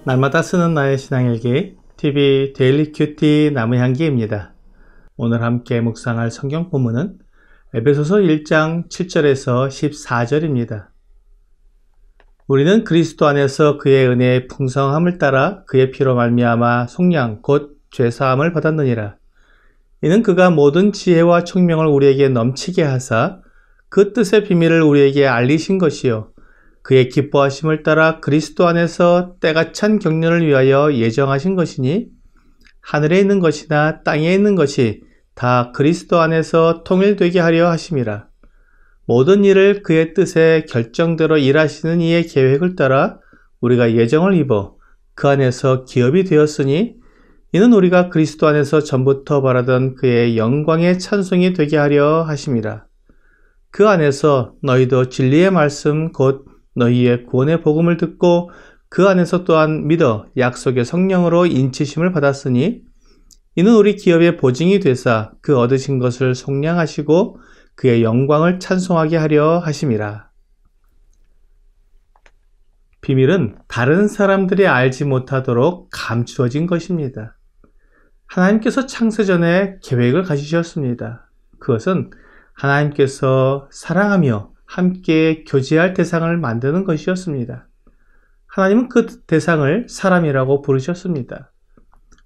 날마다 쓰는 나의 신앙일기 TV 데일리 큐티 나무향기입니다. 오늘 함께 묵상할 성경 본문은 에베소서 1장 7절에서 14절입니다. 우리는 그리스도 안에서 그의 은혜의 풍성함을 따라 그의 피로 말미암아 속량 곧 죄사함을 받았느니라. 이는 그가 모든 지혜와 총명을 우리에게 넘치게 하사 그 뜻의 비밀을 우리에게 알리신 것이요 그의 기뻐하심을 따라 그리스도 안에서 때가 찬 경륜을 위하여 예정하신 것이니 하늘에 있는 것이나 땅에 있는 것이 다 그리스도 안에서 통일되게 하려 하심이라. 모든 일을 그의 뜻의 결정대로 일하시는 이의 계획을 따라 우리가 예정을 입어 그 안에서 기업이 되었으니 이는 우리가 그리스도 안에서 전부터 바라던 그의 영광의 찬송이 되게 하려 하심이라. 그 안에서 너희도 진리의 말씀 곧 너희의 구원의 복음을 듣고 그 안에서 또한 믿어 약속의 성령으로 인치심을 받았으니 이는 우리 기업의 보증이 되사 그 얻으신 것을 속량하시고 그의 영광을 찬송하게 하려 하심이라. 비밀은 다른 사람들이 알지 못하도록 감추어진 것입니다. 하나님께서 창세전에 계획을 가지셨습니다. 그것은 하나님께서 사랑하며 함께 교제할 대상을 만드는 것이었습니다. 하나님은 그 대상을 사람이라고 부르셨습니다.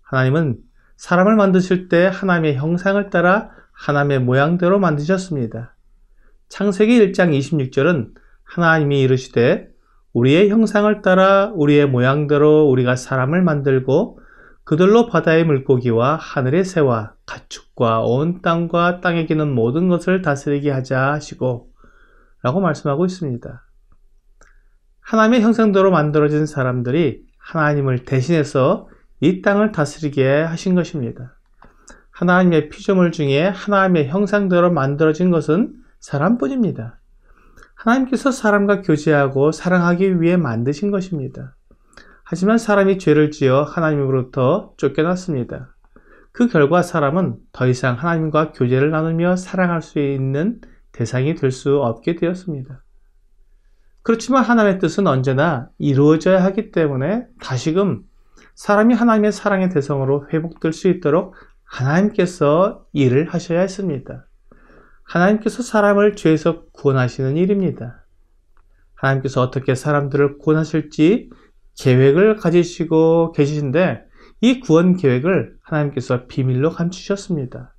하나님은 사람을 만드실 때 하나님의 형상을 따라 하나님의 모양대로 만드셨습니다. 창세기 1장 26절은 하나님이 이르시되 우리의 형상을 따라 우리의 모양대로 우리가 사람을 만들고 그들로 바다의 물고기와 하늘의 새와 가축과 온 땅과 땅에 기는 모든 것을 다스리게 하자 하시고 라고 말씀하고 있습니다. 하나님의 형상대로 만들어진 사람들이 하나님을 대신해서 이 땅을 다스리게 하신 것입니다. 하나님의 피조물 중에 하나님의 형상대로 만들어진 것은 사람뿐입니다. 하나님께서 사람과 교제하고 사랑하기 위해 만드신 것입니다. 하지만 사람이 죄를 지어 하나님으로부터 쫓겨났습니다. 그 결과 사람은 더 이상 하나님과 교제를 나누며 사랑할 수 있는 대상이 될 수 없게 되었습니다. 그렇지만 하나님의 뜻은 언제나 이루어져야 하기 때문에 다시금 사람이 하나님의 사랑의 대상으로 회복될 수 있도록 하나님께서 일을 하셔야 했습니다. 하나님께서 사람을 죄에서 구원하시는 일입니다. 하나님께서 어떻게 사람들을 구원하실지 계획을 가지시고 계시는데 이 구원 계획을 하나님께서 비밀로 감추셨습니다.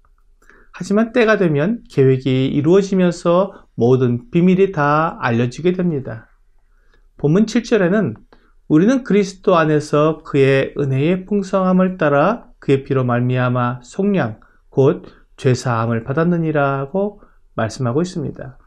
하지만 때가 되면 계획이 이루어지면서 모든 비밀이 다 알려지게 됩니다. 본문 7절에는 우리는 그리스도 안에서 그의 은혜의 풍성함을 따라 그의 피로 말미암아 속량 곧 죄사함을 받았느니라고 말씀하고 있습니다.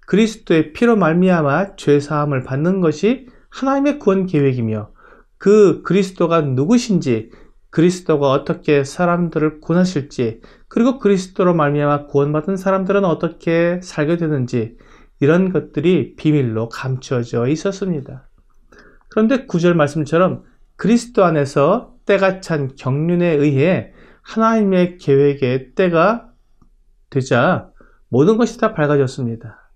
그리스도의 피로 말미암아 죄사함을 받는 것이 하나님의 구원 계획이며 그 그리스도가 누구신지 그리스도가 어떻게 사람들을 구원하실지 그리고 그리스도로 말미암아 구원받은 사람들은 어떻게 살게 되는지 이런 것들이 비밀로 감추어져 있었습니다. 그런데 9절 말씀처럼 그리스도 안에서 때가 찬 경륜에 의해 하나님의 계획의 때가 되자 모든 것이 다 밝아졌습니다.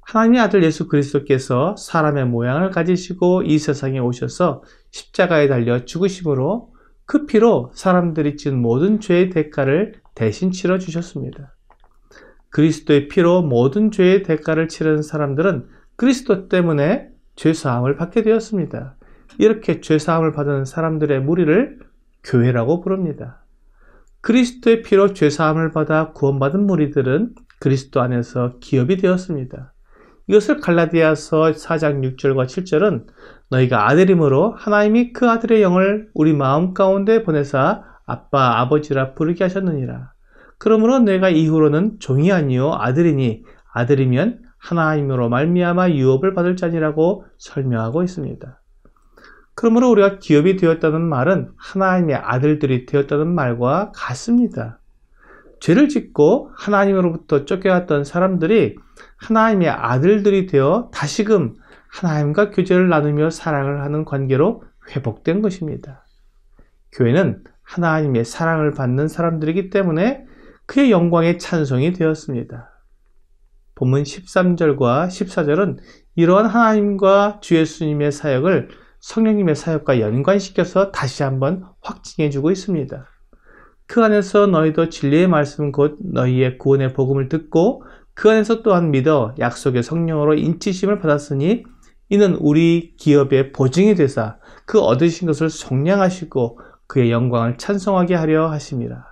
하나님의 아들 예수 그리스도께서 사람의 모양을 가지시고 이 세상에 오셔서 십자가에 달려 죽으심으로 그 피로 사람들이 지은 모든 죄의 대가를 대신 치러주셨습니다. 그리스도의 피로 모든 죄의 대가를 치른 사람들은 그리스도 때문에 죄사함을 받게 되었습니다. 이렇게 죄사함을 받은 사람들의 무리를 교회라고 부릅니다. 그리스도의 피로 죄사함을 받아 구원받은 무리들은 그리스도 안에서 기업이 되었습니다. 이것을 갈라디아서 4장 6절과 7절은 너희가 아들임으로 하나님이 그 아들의 영을 우리 마음 가운데 보내사 아빠 아버지라 부르게 하셨느니라. 그러므로 너희가 이후로는 종이 아니요 아들이니 아들이면 하나님으로 말미암아 유업을 받을 자니라고 설명하고 있습니다. 그러므로 우리가 기업이 되었다는 말은 하나님의 아들들이 되었다는 말과 같습니다. 죄를 짓고 하나님으로부터 쫓겨났던 사람들이 하나님의 아들들이 되어 다시금 하나님과 교제를 나누며 사랑을 하는 관계로 회복된 것입니다. 교회는 하나님의 사랑을 받는 사람들이기 때문에 그의 영광의 찬송이 되었습니다. 본문 13절과 14절은 이러한 하나님과 주 예수님의 사역을 성령님의 사역과 연관시켜서 다시 한번 확증해주고 있습니다. 그 안에서 너희도 진리의 말씀 곧 너희의 구원의 복음을 듣고 그 안에서 또한 믿어 약속의 성령으로 인치심을 받았으니 이는 우리 기업의 보증이 되사 그 얻으신 것을 속량하시고 그의 영광을 찬송하게 하려 하심이라.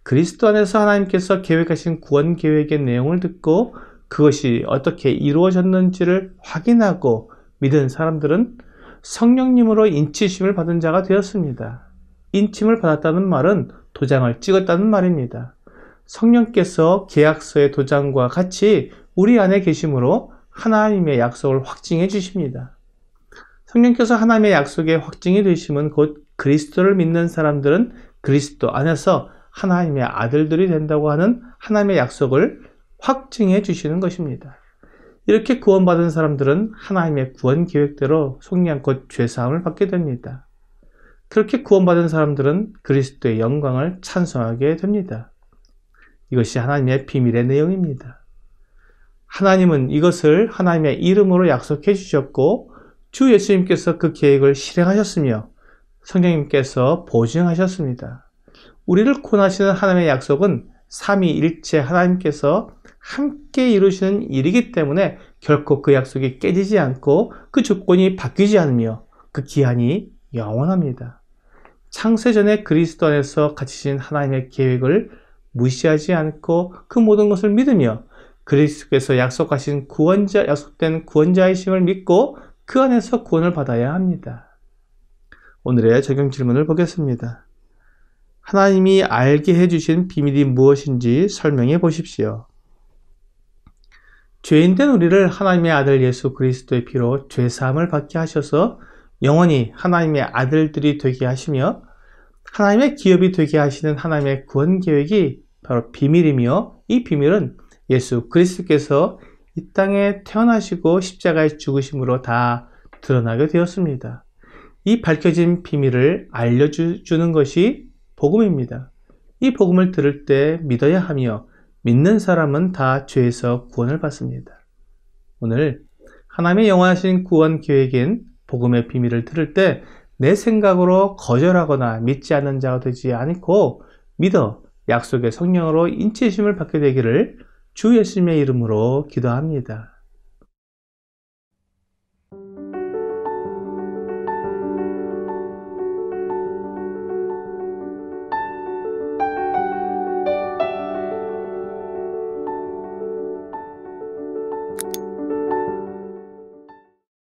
그리스도 안에서 하나님께서 계획하신 구원 계획의 내용을 듣고 그것이 어떻게 이루어졌는지를 확인하고 믿은 사람들은 성령님으로 인치심을 받은 자가 되었습니다. 인침을 받았다는 말은 도장을 찍었다는 말입니다. 성령께서 계약서의 도장과 같이 우리 안에 계심으로 하나님의 약속을 확증해 주십니다. 성령께서 하나님의 약속의 확증이 되심은 곧 그리스도를 믿는 사람들은 그리스도 안에서 하나님의 아들들이 된다고 하는 하나님의 약속을 확증해 주시는 것입니다. 이렇게 구원받은 사람들은 하나님의 구원 계획대로 속량 곧 죄사함을 받게 됩니다. 그렇게 구원받은 사람들은 그리스도의 영광을 찬송하게 됩니다. 이것이 하나님의 비밀의 내용입니다. 하나님은 이것을 하나님의 이름으로 약속해 주셨고 주 예수님께서 그 계획을 실행하셨으며 성령님께서 보증하셨습니다. 우리를 구원하시는 하나님의 약속은 삼위일체 하나님께서 함께 이루시는 일이기 때문에 결코 그 약속이 깨지지 않고 그 조건이 바뀌지 않으며 그 기한이 영원합니다. 창세전에 그리스도 안에서 갇히신 하나님의 계획을 무시하지 않고 그 모든 것을 믿으며 그리스도께서 약속하신 약속된 구원자이심을 믿고 그 안에서 구원을 받아야 합니다. 오늘의 적용 질문을 보겠습니다. 하나님이 알게 해주신 비밀이 무엇인지 설명해 보십시오. 죄인된 우리를 하나님의 아들 예수 그리스도의 피로 죄사함을 받게 하셔서 영원히 하나님의 아들들이 되게 하시며 하나님의 기업이 되게 하시는 하나님의 구원 계획이 바로 비밀이며 이 비밀은 예수 그리스도께서 이 땅에 태어나시고 십자가에 죽으심으로 다 드러나게 되었습니다. 이 밝혀진 비밀을 알려주는 것이 복음입니다. 이 복음을 들을 때 믿어야 하며 믿는 사람은 다 죄에서 구원을 받습니다. 오늘 하나님의 영원하신 구원 계획인 복음의 비밀을 들을 때 내 생각으로 거절하거나 믿지 않는 자가 되지 않고 믿어 약속의 성령으로 인치심을 받게 되기를 주 예수님의 이름으로 기도합니다.